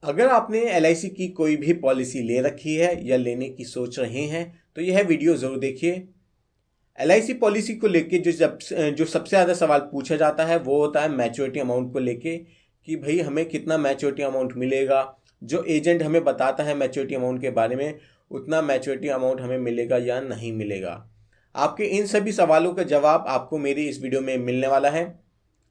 अगर आपने एलआईसी की कोई भी पॉलिसी ले रखी है या लेने की सोच रहे हैं तो यह वीडियो ज़रूर देखिए। एलआईसी पॉलिसी को लेके जो सबसे ज़्यादा सवाल पूछा जाता है वो होता है मैच्योरिटी अमाउंट को लेके कि भाई हमें कितना मैच्योरिटी अमाउंट मिलेगा। जो एजेंट हमें बताता है मैच्योरिटी अमाउंट के बारे में उतना मैच्योरिटी अमाउंट हमें मिलेगा या नहीं मिलेगा। आपके इन सभी सवालों का जवाब आपको मेरी इस वीडियो में मिलने वाला है।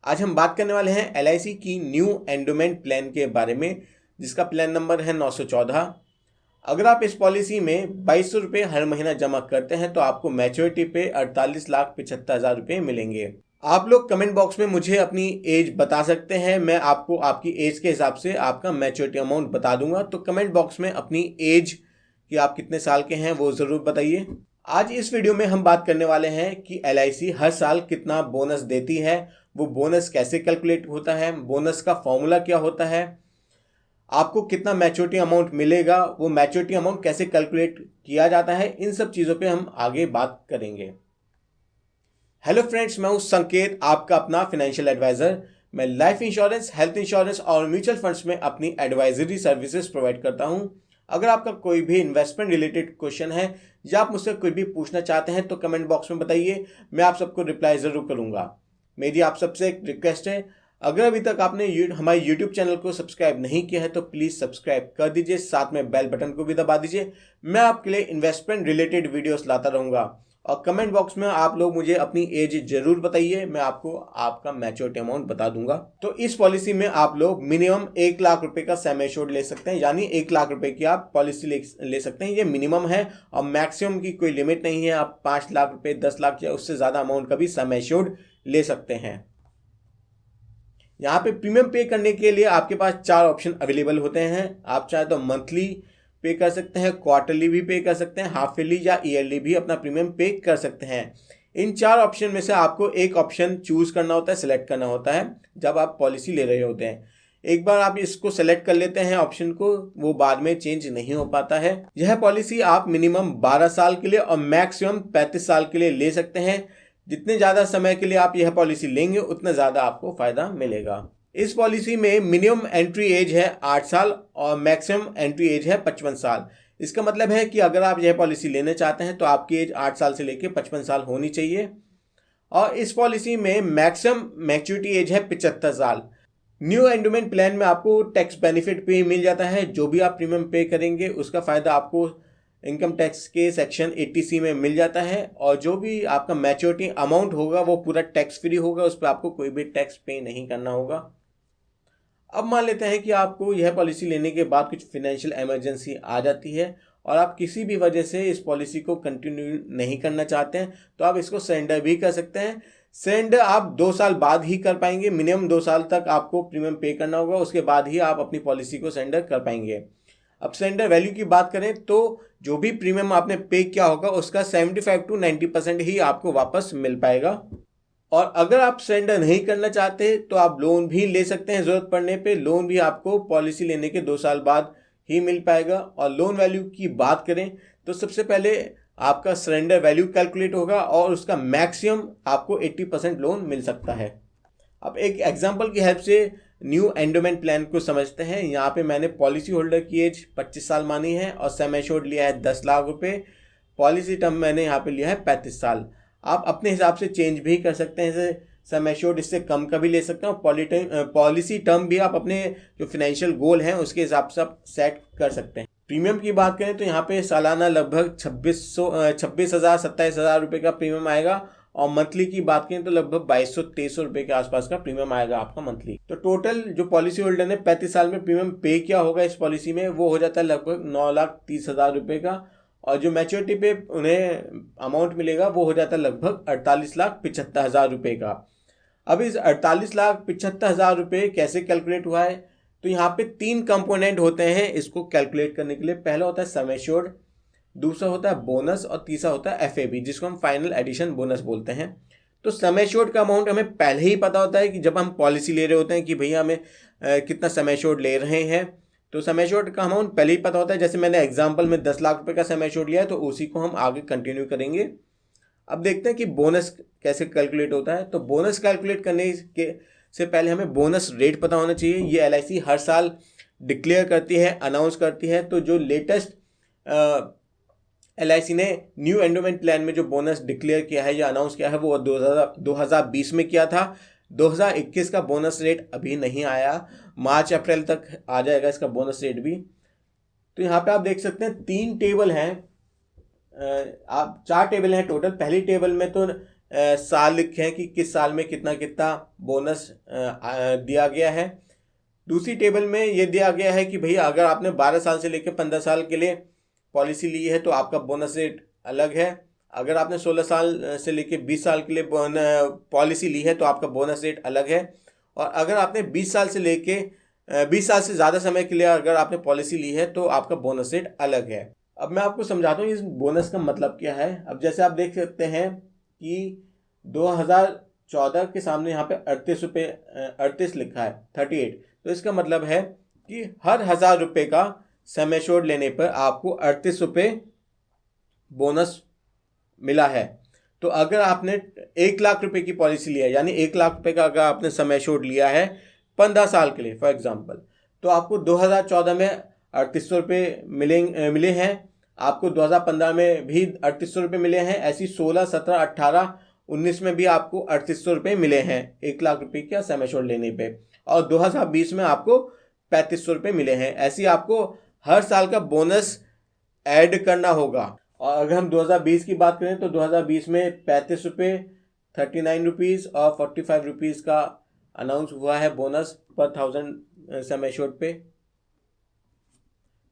आज हम बात करने वाले हैं एलआईसी की न्यू एंडोमेंट प्लान के बारे में, जिसका प्लान नंबर है 914। अगर आप इस पॉलिसी में 2200 रुपये हर महीना जमा करते हैं तो आपको मैच्योरिटी पे 48,75,000 रुपये मिलेंगे। आप लोग कमेंट बॉक्स में मुझे अपनी एज बता सकते हैं, मैं आपको आपकी एज के हिसाब से आपका मैच्योरिटी अमाउंट बता दूंगा। तो कमेंट बॉक्स में अपनी एज कि आप कितने साल के हैं वो ज़रूर बताइए। आज इस वीडियो में हम बात करने वाले हैं कि एलआईसी हर साल कितना बोनस देती है, वो बोनस कैसे कैलकुलेट होता है, बोनस का फॉर्मूला क्या होता है, आपको कितना मैच्योरिटी अमाउंट मिलेगा, वो मैच्योरिटी अमाउंट कैसे कैलकुलेट किया जाता है, इन सब चीज़ों पे हम आगे बात करेंगे। हेलो फ्रेंड्स, मैं हूं संकेत, आपका अपना फाइनेंशियल एडवाइज़र। मैं लाइफ इंश्योरेंस, हेल्थ इंश्योरेंस और म्यूचुअल फंड्स में अपनी एडवाइजरी सर्विसेज प्रोवाइड करता हूं। अगर आपका कोई भी इन्वेस्टमेंट रिलेटेड क्वेश्चन है या आप मुझसे कोई भी पूछना चाहते हैं तो कमेंट बॉक्स में बताइए, मैं आप सबको रिप्लाई ज़रूर करूँगा। मेरी आप सबसे एक रिक्वेस्ट है, अगर अभी तक आपने हमारे YouTube चैनल को सब्सक्राइब नहीं किया है तो प्लीज़ सब्सक्राइब कर दीजिए, साथ में बेल बटन को भी दबा दीजिए। मैं आपके लिए इन्वेस्टमेंट रिलेटेड वीडियोस लाता रहूँगा। और कमेंट बॉक्स में आप लोग मुझे अपनी एज जरूर बताइए, मैं आपको आपका मैच्योरिटी अमाउंट बता दूंगा। तो इस पॉलिसी में आप लोग मिनिमम 1 लाख रुपए का सम एश्योर्ड ले सकते हैं, यानी 1 लाख रुपए की आप पॉलिसी ले सकते हैं। ये मिनिमम है और मैक्सिमम की कोई लिमिट नहीं है। आप 5 लाख रुपए, 10 लाख या उससे ज़्यादा अमाउंट का भी सम एश्योर्ड ले सकते हैं। यहाँ पे प्रीमियम पे करने के लिए आपके पास 4 ऑप्शन अवेलेबल होते हैं। आप चाहे तो मंथली पे कर सकते हैं, क्वार्टरली भी पे कर सकते हैं, हाफ ईयरली या ईयरली भी अपना प्रीमियम पे कर सकते हैं। इन 4 ऑप्शन में से आपको एक ऑप्शन चूज करना होता है, सिलेक्ट करना होता है जब आप पॉलिसी ले रहे होते हैं। एक बार आप इसको सेलेक्ट कर लेते हैं ऑप्शन को, वो बाद में चेंज नहीं हो पाता है। यह पॉलिसी आप मिनिमम 12 साल के लिए और मैक्सिमम 35 साल के लिए ले सकते हैं। जितने ज़्यादा समय के लिए आप यह पॉलिसी लेंगे उतना ज़्यादा आपको फ़ायदा मिलेगा। इस पॉलिसी में मिनिमम एंट्री एज है 8 साल और मैक्सिमम एंट्री एज है 55 साल। इसका मतलब है कि अगर आप यह पॉलिसी लेना चाहते हैं तो आपकी एज 8 साल से लेकर 55 साल होनी चाहिए। और इस पॉलिसी में मैक्सिमम मैच्योरिटी एज है 75 साल। न्यू एंडोमेंट प्लान में आपको टैक्स बेनिफिट भी मिल जाता है। जो भी आप प्रीमियम पे करेंगे उसका फ़ायदा आपको इनकम टैक्स के सेक्शन 80C में मिल जाता है। और जो भी आपका मैच्योरिटी अमाउंट होगा वो पूरा टैक्स फ्री होगा, उस पर आपको कोई भी टैक्स पे नहीं करना होगा। अब मान लेते हैं कि आपको यह पॉलिसी लेने के बाद कुछ फाइनेंशियल इमरजेंसी आ जाती है और आप किसी भी वजह से इस पॉलिसी को कंटिन्यू नहीं करना चाहते हैं तो आप इसको सरेंडर भी कर सकते हैं। सरेंडर आप 2 साल बाद ही कर पाएंगे। मिनिमम 2 साल तक आपको प्रीमियम पे करना होगा, उसके बाद ही आप अपनी पॉलिसी को सरेंडर कर पाएंगे। अब सरेंडर वैल्यू की बात करें तो जो भी प्रीमियम आपने पे किया होगा उसका 75 to 90% ही आपको वापस मिल पाएगा। और अगर आप सरेंडर नहीं करना चाहते तो आप लोन भी ले सकते हैं। ज़रूरत पड़ने पे लोन भी आपको पॉलिसी लेने के 2 साल बाद ही मिल पाएगा। और लोन वैल्यू की बात करें तो सबसे पहले आपका सरेंडर वैल्यू कैलकुलेट होगा और उसका मैक्सिमम आपको 80% लोन मिल सकता है। अब एक एग्जांपल की हेल्प से न्यू एंडोमेंट प्लान को समझते हैं। यहाँ पे मैंने पॉलिसी होल्डर की एज 25 साल मानी है और सम एश्योर्ड लिया है 10 लाख रुपए। पॉलिसी टर्म मैंने यहाँ पे लिया है 35 साल। आप अपने हिसाब से चेंज भी कर सकते हैं, जैसे सम एश्योर्ड इससे कम का भी ले सकते हैं और पॉलिसी टर्म भी आप अपने जो फाइनेंशियल गोल हैं उसके हिसाब से आप सेट कर सकते हैं। प्रीमियम की बात करें तो यहाँ पे सालाना लगभग 26,000 27,000 रुपये का प्रीमियम आएगा और मंथली की बात करें तो लगभग 2200-2300 रुपये के आसपास का प्रीमियम आएगा आपका मंथली। तो टोटल जो पॉलिसी होल्डर ने 35 साल में प्रीमियम पे किया होगा इस पॉलिसी में वो हो जाता है लगभग 9,30,000 रुपये का। और जो मैच्योरिटी पे उन्हें अमाउंट मिलेगा वो हो जाता है लगभग 48,75,000 रुपये का। अब इस 48,75,000 रुपये कैसे कैलकुलेट हुआ है तो यहाँ पे 3 कंपोनेंट होते हैं इसको कैलकुलेट करने के लिए। पहला होता है सम एश्योर्ड, दूसरा होता है बोनस और तीसरा होता है FAB, जिसको हम फाइनल एडिशन बोनस बोलते हैं। तो सम एश्योर्ड का अमाउंट हमें पहले ही पता होता है कि जब हम पॉलिसी ले रहे होते हैं कि भैया हमें कितना सम एश्योर्ड ले रहे हैं, तो सम एश्योर्ड का अमाउंट पहले ही पता होता है। जैसे मैंने एग्जांपल में 10 लाख रुपए का सम एश्योर्ड लिया है तो उसी को हम आगे कंटिन्यू करेंगे। अब देखते हैं कि बोनस कैसे कैलकुलेट होता है। तो बोनस कैलकुलेट करने के से पहले हमें बोनस रेट पता होना चाहिए। ये LIC हर साल डिक्लेयर करती है, अनाउंस करती है। तो जो लेटेस्ट LIC ने न्यू एंडोमेंट प्लान में जो बोनस डिक्लेयर किया है या अनाउंस किया है वो 2020 में किया था। 2021 का बोनस रेट अभी नहीं आया, मार्च अप्रैल तक आ जाएगा इसका बोनस रेट भी। तो यहाँ पे आप देख सकते हैं 3 टेबल हैं, आप 4 टेबल हैं टोटल। पहली टेबल में तो साल लिखे हैं कि किस साल में कितना कितना बोनस दिया गया है। दूसरी टेबल में ये दिया गया है कि भैया अगर आपने 12 साल से लेकर 15 साल के लिए पॉलिसी ली है तो आपका बोनस रेट अलग है। अगर आपने 16 साल से लेकर 20 साल के लिए पॉलिसी ली है तो आपका बोनस रेट अलग है। और अगर आपने 20 साल से लेके 20 साल से ज़्यादा समय के लिए अगर आपने पॉलिसी ली है तो आपका बोनस रेट अलग है। अब मैं आपको समझाता हूँ इस बोनस का मतलब क्या है। अब जैसे आप देख सकते हैं कि 2014 के सामने यहाँ पे 38 रुपये 38 लिखा है 38। तो इसका मतलब है कि हर 1000 रुपये का सम एश्योर्ड लेने पर आपको 38 रुपये बोनस मिला है। तो अगर आपने 1 लाख रुपए की पॉलिसी लिया है, यानी 1 लाख रुपए का अगर आपने सम एश्योर्ड लिया है 15 साल के लिए फॉर एग्जांपल, तो आपको 2014 में 3800 रुपये मिले हैं। आपको 2015 में भी 3800 रुपये मिले हैं। ऐसी 16, 17, 18, 19 में भी आपको 3800 रुपये मिले हैं 1 लाख रुपए का सम एश्योर्ड लेने पे। और 2020 में आपको 3500 रुपये मिले हैं। ऐसी आपको हर साल का बोनस ऐड करना होगा। और अगर हम 2020 की बात करें तो 2020 में 35 रुपये, 39 रुपीज़ और 45 रुपीज़ का अनाउंस हुआ है बोनस पर 1000 सम एश्योर्ड पे।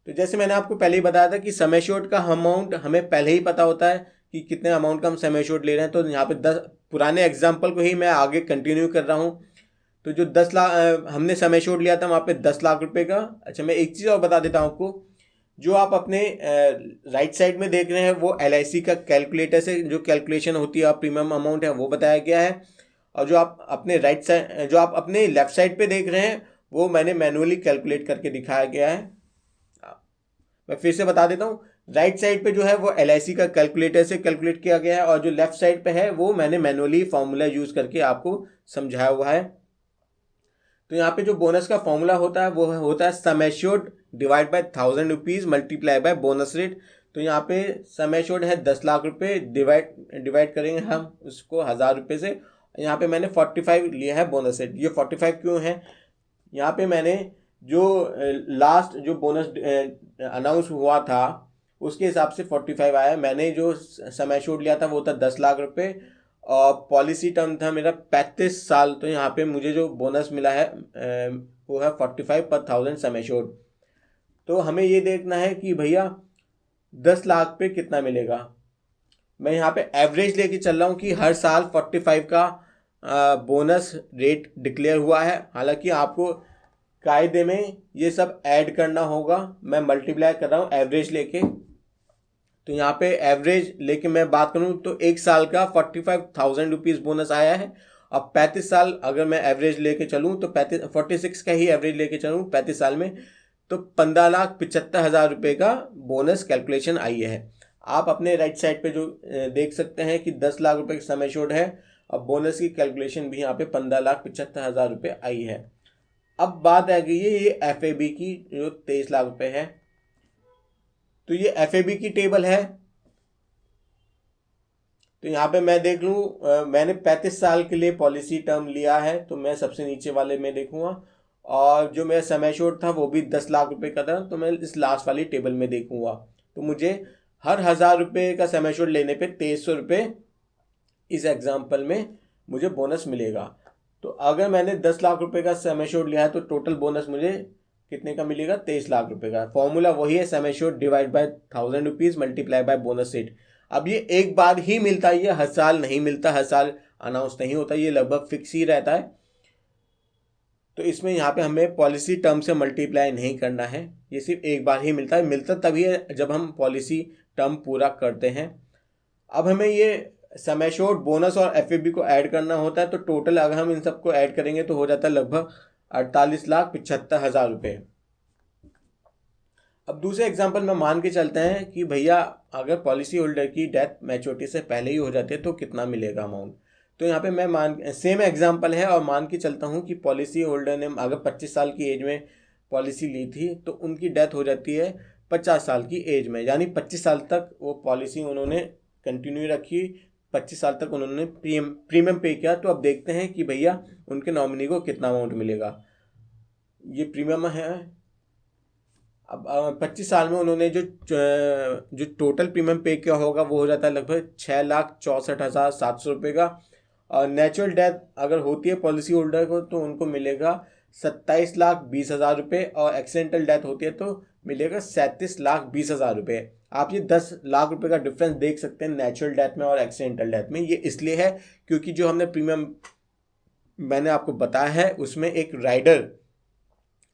तो जैसे मैंने आपको पहले ही बताया था कि सम एश्योर्ड का अमाउंट हमें पहले ही पता होता है कि कितने अमाउंट का हम सम एश्योर्ड ले रहे हैं। तो यहाँ पे 10 पुराने एग्जाम्पल को ही मैं आगे कंटिन्यू कर रहा हूँ। तो जो 10 लाख हमने सम एश्योर्ड लिया था वहाँ पे 10 लाख रुपए का। अच्छा, मैं एक चीज़ और बता देता हूँ आपको, जो आप अपने राइट साइड में देख रहे हैं वो LIC का कैलकुलेटर से जो कैलकुलेशन होती है प्रीमियम अमाउंट है वो बताया गया है। और जो आप अपने लेफ्ट साइड पे देख रहे हैं वो मैंने मैनुअली कैलकुलेट करके दिखाया गया है। मैं फिर से बता देता हूँ, राइट साइड पे जो है वो LIC का कैलकुलेटर से कैलकुलेट किया गया है और जो लेफ्ट साइड पे है वो मैंने मैनुअली फॉर्मूला यूज करके आपको समझाया हुआ है। तो यहाँ पे जो बोनस का फॉर्मूला होता है वो होता है sum assured divide by 1000 rupees multiply by bonus rate. तो यहाँ पे सम एश्योर्ड है 10 लाख रुपए, डिवाइड करेंगे हम उसको 1000 रुपये से। यहाँ पे मैंने 45 लिया है बोनस रेट। ये 45 क्यों है, यहाँ पे मैंने जो लास्ट जो बोनस अनाउंस हुआ था उसके हिसाब से 45 आया। मैंने जो सम एश्योर्ड लिया था वो था 10 लाख रुपए और पॉलिसी टर्म था मेरा 35 साल। तो यहाँ पे मुझे जो बोनस मिला है वो है 45 पर 1000 सम एश्योर्ड। तो हमें ये देखना है कि भैया 10 लाख पे कितना मिलेगा। मैं यहाँ पे एवरेज लेके चल रहा हूँ कि हर साल 45 का बोनस रेट डिक्लेयर हुआ है। हालांकि आपको कायदे में ये सब ऐड करना होगा। मैं मल्टीप्लाई कर रहा हूँ एवरेज लेके। तो यहाँ पे एवरेज लेके मैं बात करूँ तो एक साल का 45,000 रुपीज़ बोनस आया है। अब 35 साल अगर मैं एवरेज लेके चलूँ तो 46 का ही एवरेज लेके चलूँ 35 साल में तो 15,75,000 रुपये का बोनस कैलकुलेशन आई है। आप अपने राइट साइड पे जो देख सकते हैं कि 10 लाख रुपये की सम एश्योर्ड है। अब बोनस की कैलकुलेशन भी यहाँ पे 15,75,000 रुपये आई है। अब बात आ गई है ये FAB की जो 23 लाख रुपये है। तो ये FAB की टेबल है। तो यहाँ पे मैं देख लूँ मैंने 35 साल के लिए पॉलिसी टर्म लिया है तो मैं सबसे नीचे वाले में देखूँगा और जो मेरा सम एश्योर्ड था वो भी 10 लाख रुपए का था तो मैं इस लास्ट वाली टेबल में देखूँगा। तो मुझे हर 1000 रुपये का सम एश्योर्ड लेने पे 2300 रुपये इस एग्जाम्पल में मुझे बोनस मिलेगा। तो अगर मैंने 10 लाख रुपए का सम एश्योर्ड लिया है तो टोटल बोनस मुझे कितने का मिलेगा, 23 लाख रुपए का। फॉर्मूला वही है sum assured divide by 1000 rupees multiply by bonus rate. अब ये एक बार ही मिलता है, ये हर साल नहीं मिलता, हर साल अनाउंस नहीं होता, ये लगभग फिक्स ही रहता है। तो इसमें यहाँ पे हमें पॉलिसी टर्म से मल्टीप्लाई नहीं करना है, ये सिर्फ एक बार ही मिलता है। मिलता तभी है जब हम पॉलिसी टर्म पूरा करते हैं। अब हमें ये सम एश्योर्ड, बोनस और FAB को ऐड करना होता है। तो टोटल अगर हम इन सबको ऐड करेंगे तो हो जाता है लगभग 48,75,000 रुपये। अब दूसरे एग्जांपल में मान के चलते हैं कि भैया अगर पॉलिसी होल्डर की डेथ मैच्योरिटी से पहले ही हो जाती है तो कितना मिलेगा अमाउंट। तो यहाँ पे मैं सेम एग्जांपल है और मान के चलता हूँ कि पॉलिसी होल्डर ने अगर 25 साल की एज में पॉलिसी ली थी तो उनकी डेथ हो जाती है 50 साल की एज में, यानी 25 साल तक वो पॉलिसी उन्होंने कंटिन्यू रखी, 25 साल तक उन्होंने प्रीमियम पे किया। तो अब देखते हैं कि भैया उनके नॉमिनी को कितना अमाउंट मिलेगा। ये प्रीमियम है। अब 25 साल में उन्होंने जो टोटल प्रीमियम पे किया होगा वो हो जाता है लगभग 6,64,700 रुपये का। और नेचुरल डेथ अगर होती है पॉलिसी होल्डर को तो उनको मिलेगा 27,20,000 रुपये, और एक्सीडेंटल डेथ होती है तो मिलेगा 37,20,000 रुपये। आप ये 10 लाख रुपए का डिफरेंस देख सकते हैं नेचुरल डेथ में और एक्सीडेंटल डेथ में। ये इसलिए है क्योंकि जो हमने प्रीमियम मैंने आपको बताया है उसमें एक राइडर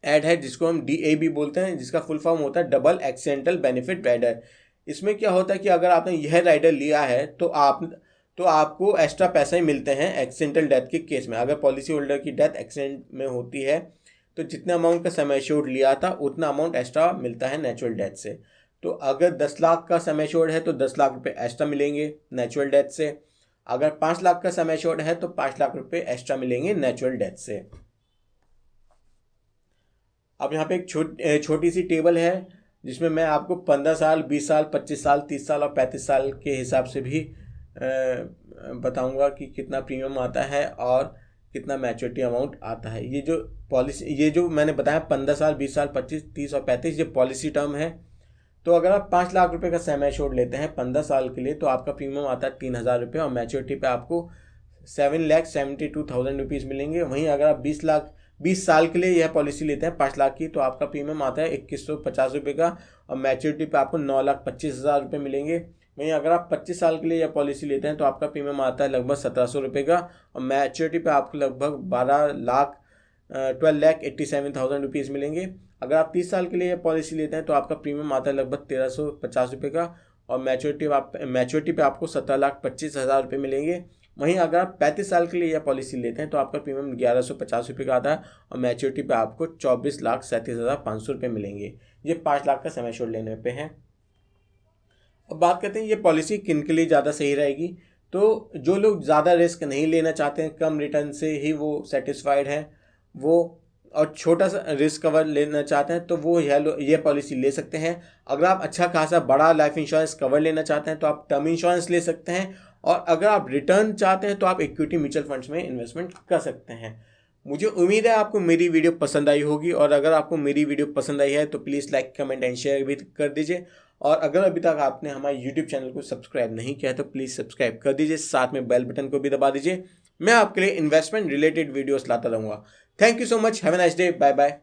ऐड है जिसको हम DAB बोलते हैं, जिसका फुल फॉर्म होता है डबल एक्सीडेंटल बेनिफिट राइडर। इसमें क्या होता है कि अगर आपने यह राइडर लिया है तो आपको एक्स्ट्रा पैसे ही मिलते हैं एक्सीडेंटल डेथ के केस में। अगर पॉलिसी होल्डर की डेथ एक्सीडेंट में होती है तो जितने अमाउंट का सम एश्योर्ड लिया था उतना अमाउंट एक्स्ट्रा मिलता है नेचुरल डेथ से। तो अगर 10 लाख का सम एश्योर्ड है तो 10 लाख रुपए एक्स्ट्रा मिलेंगे नेचुरल डेथ से। अगर 5 लाख का सम एश्योर्ड है तो 5 लाख रुपए एक्स्ट्रा मिलेंगे नेचुरल डेथ से। अब यहाँ पे एक छोटी सी टेबल है जिसमें मैं आपको 15 साल, 20 साल, 25 साल, 30 साल और 35 साल के हिसाब से भी बताऊंगा कि कितना प्रीमियम आता है और कितना मैच्योरिटी अमाउंट आता है। ये जो मैंने बताया 15 साल, 20 साल, 25, 30 और 35 ये पॉलिसी टर्म है। तो अगर आप 5 लाख रुपए का सम एश्योर्ड लेते हैं 15 साल के लिए तो आपका प्रीमियम आता है 3,000 रुपये और मैच्योरिटी पे आपको 7,72,000 रुपीज़ मिलेंगे। वहीं अगर आप 20 साल के लिए यह पॉलिसी लेते हैं 5 लाख की तो आपका प्रीमियम आता है 2,150 रुपये का और मैच्योरिटी पे आपको 9,25,000 रुपये मिलेंगे। वहीं अगर आप 25 साल के लिए यह पॉलिसी लेते हैं तो आपका प्रीमियम आता है लगभग 1,700 रुपये का और मैच्योरिटी पे आपको लगभग 12,87,000 रुपीज़ मिलेंगे। अगर आप 30 साल के लिए यह पॉलिसी लेते हैं तो आपका प्रीमियम आता है लगभग 1,350 रुपये का और मैच्योरिटी पे आपको 17,25,000 रुपये मिलेंगे। वहीं अगर आप 35 साल के लिए यह पॉलिसी लेते हैं तो आपका प्रीमियम 1,150 रुपये का आता है और मैच्योरिटी पे आपको 24,37,500 रुपये मिलेंगे। ये 5 लाख का सम एश्योर्ड लेने पे है। अब बात करते हैं ये पॉलिसी किन के लिए ज़्यादा सही रहेगी। तो जो लोग ज़्यादा रिस्क नहीं लेना चाहते हैं, कम रिटर्न से ही वो सेटिस्फाइड हैं वो, और छोटा सा रिस्क कवर लेना चाहते हैं तो वो यह पॉलिसी ले सकते हैं। अगर आप अच्छा खासा बड़ा लाइफ इंश्योरेंस कवर लेना चाहते हैं तो आप टर्म इंश्योरेंस ले सकते हैं, और अगर आप रिटर्न चाहते हैं तो आप इक्विटी म्यूचुअल फंड्स में इन्वेस्टमेंट कर सकते हैं। मुझे उम्मीद है आपको मेरी वीडियो पसंद आई होगी, और अगर आपको मेरी वीडियो पसंद आई है तो please like, comment and share भी कर दीजिए। और अगर अभी तक आपने हमारे यूट्यूब चैनल को सब्सक्राइब नहीं किया है तो प्लीज़ सब्सक्राइब कर दीजिए, साथ में बेल बटन को भी दबा दीजिए। मैं आपके लिए इन्वेस्टमेंट रिलेटेड वीडियोस लाता रहूँगा। Thank you so much, have a nice day, bye bye.